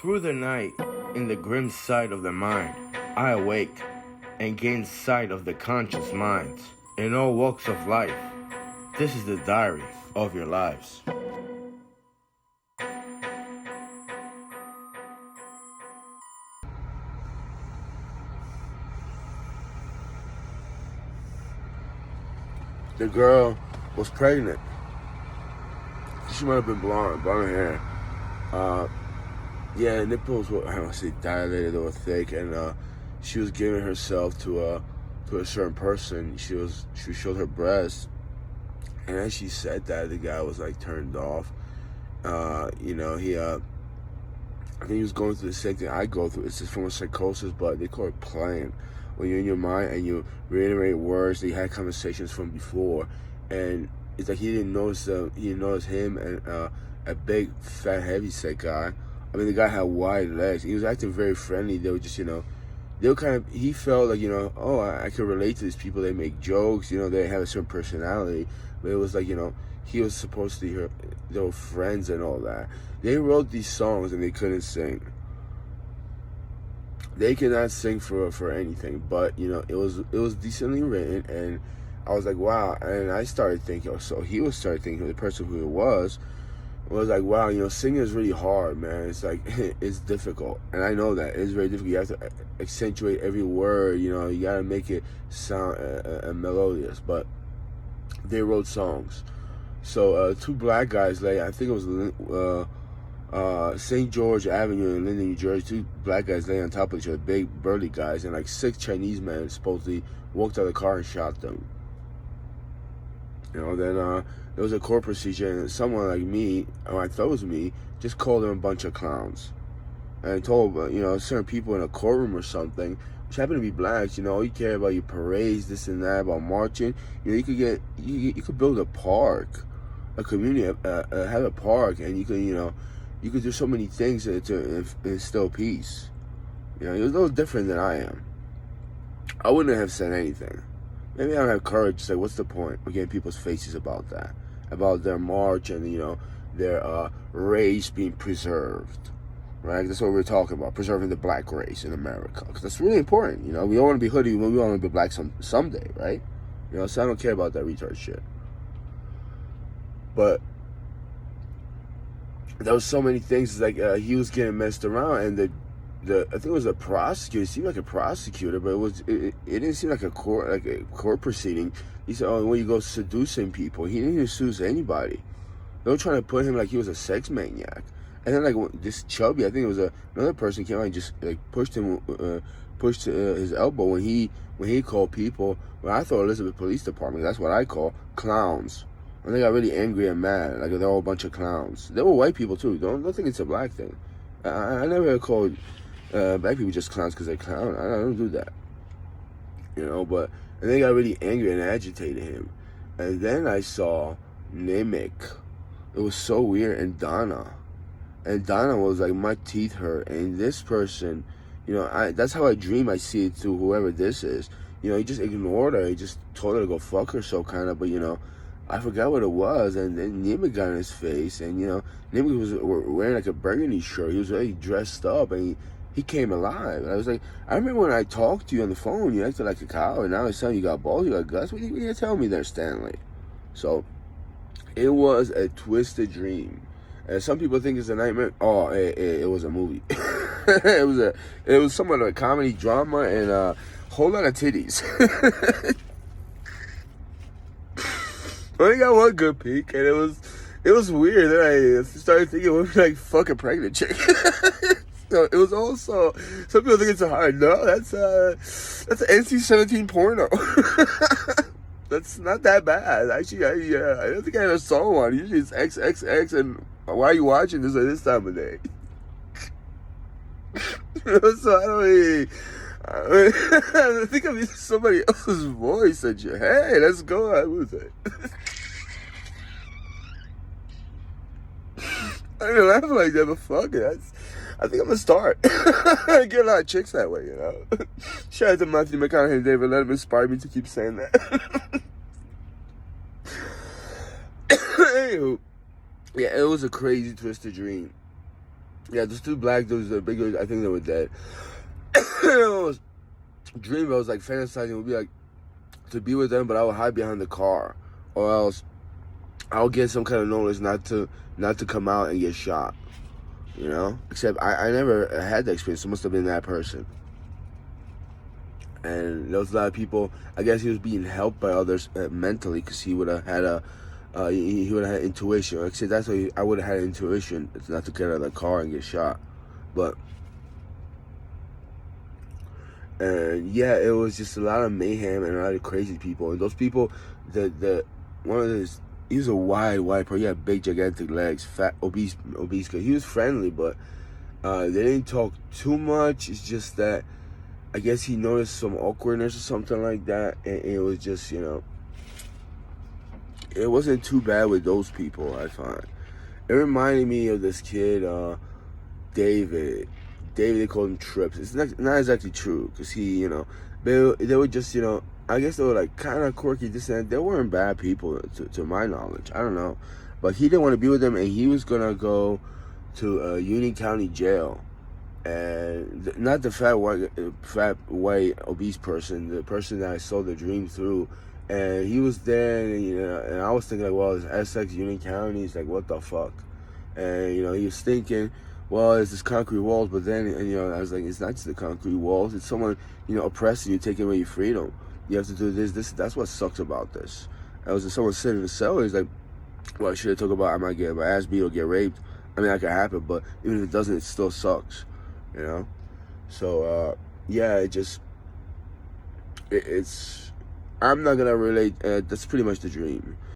Through the night, in the grim sight of the mind, I awake and gain sight of the conscious minds in all walks of life. This is the diary of your lives. The girl was pregnant. She might have been blonde hair. Yeah, nipples were, I don't say dilated or thick, and she was giving herself to a certain person. She showed her breasts, and as she said that, the guy was like turned off. I think he was going through the same thing I go through. It's just from a psychosis, but they call it playing. When you're in your mind and you reiterate words that you had conversations from before, and it's like he didn't notice him and a big fat heavyset guy. I mean, the guy had wide legs. He was acting very friendly. They were just, they were kind of. He felt like, oh, I can relate to these people. They make jokes. They have a certain personality. But it was like, he was supposed to be they were friends and all that. They wrote these songs and they couldn't sing. They cannot sing for anything, but it was decently written, and I was like, wow. And I started thinking, so he was started thinking, the person who it was like, wow, singing is really hard, man. It's like it's difficult, and I know that it's very difficult. You have to accentuate every word. You gotta make it sound melodious. But they wrote songs. So two black guys, like I think it was St. George Avenue in Linden, New Jersey. Two black guys lay on top of each other, big burly guys, and like 6 Chinese men supposedly walked out of the car and shot them. Then there was a court procedure, and someone like me, or I thought it was me, just called them a bunch of clowns, and told certain people in a courtroom or something, which happened to be blacks. You care about your parades, this and that, about marching. You could build a park, a community, have a park, and you could do so many things to instill peace. He was a little different than I am. I wouldn't have said anything. Maybe I don't have courage to say, what's the point of getting people's faces about that? About their march and, their race being preserved. Right? That's what we're talking about, preserving the black race in America. Because that's really important. We don't want to be hoodie, we want to be black someday, right? So I don't care about that retard shit. But there was so many things, like he was getting messed around, and I think it was a prosecutor. It seemed like a prosecutor, but it didn't seem like a court proceeding. He said, "Oh, when you go seducing people," he didn't even seduce anybody. They were trying to put him like he was a sex maniac. And then this chubby, I think it was another person came out and just like pushed his elbow when he called people. Well, I thought Elizabeth Police Department. That's what I call clowns. And they got really angry and mad, like they're all a bunch of clowns. They were white people too. Don't think it's a black thing. I never called black people just clowns because they're clown. I don't do that. And they got really angry and agitated him. And then I saw Nimic. It was so weird. And Donna was like, my teeth hurt. And this person, that's how I dream. I see it to whoever this is. He just ignored her. He just told her to go fuck herself, kind of. But I forgot what it was, and then Nimic got in his face, and Nimic was wearing like a burgundy shirt. He was really dressed up, and he came alive. And I was like, I remember when I talked to you on the phone, you acted like a cow, and now it's telling you got balls, you got guts. What are you telling me there, Stanley? So it was a twisted dream, and some people think it's a nightmare. Oh, it was a movie. it was somewhat of a comedy drama and a whole lot of titties. I only got one good peek, and it was weird. Then I started thinking, what if like fuck a pregnant chick? So it was also, some people think it's a hard. No, that's an NC-17 porno. That's not that bad. Actually, I don't think I ever saw one. Usually it's XXX, and why are you watching this at this time of day? So I think I'm using somebody else's voice at you. Hey, let's go. I was it. I didn't laugh like that, but fuck it. I think I'm gonna start. I get a lot of chicks that way, Shout out to Matthew McConaughey and David Letterman inspired me to keep saying that. Anywho, yeah, it was a crazy twisted dream. Yeah, those two black dudes, the big dudes, I think they were dead. I was dreaming, I was like fantasizing, it would be like to be with them, but I would hide behind the car, or else I'll get some kind of notice not to come out and get shot. You know, except I never had that experience. It must have been that person. And there was a lot of people. I guess he was being helped by others mentally, because he would have had he would have had intuition. Except that's why I would have had intuition. It's not to get out of the car and get shot, but. And yeah, it was just a lot of mayhem and a lot of crazy people. And those people, one of his, he was a wide person. He had big, gigantic legs, fat, obese. He was friendly, but they didn't talk too much. It's just that I guess he noticed some awkwardness or something like that, and it was just, it wasn't too bad with those people. I find it reminded me of this kid, David. They called him Trips. It's not exactly true, because he, they were just, I guess they were like kind of quirky, this and that. They weren't bad people, to my knowledge. I don't know. But he didn't want to be with them, and he was going to go to Union County Jail. And not the fat white obese person, the person that I sold the dream through. And he was there, and I was thinking, like, well, it's Essex, Union County. He's like, what the fuck? And, he was thinking, well, it's this concrete walls, but then, I was like, it's not just the concrete walls. It's someone, oppressing you, taking away your freedom. You have to do this. That's what sucks about this. I was someone sitting in the cell. He's like, well, I should have talked about I might get my ass beat or get raped. I mean, that could happen, but even if it doesn't, it still sucks, So, yeah, it's, I'm not gonna relate. That's pretty much the dream.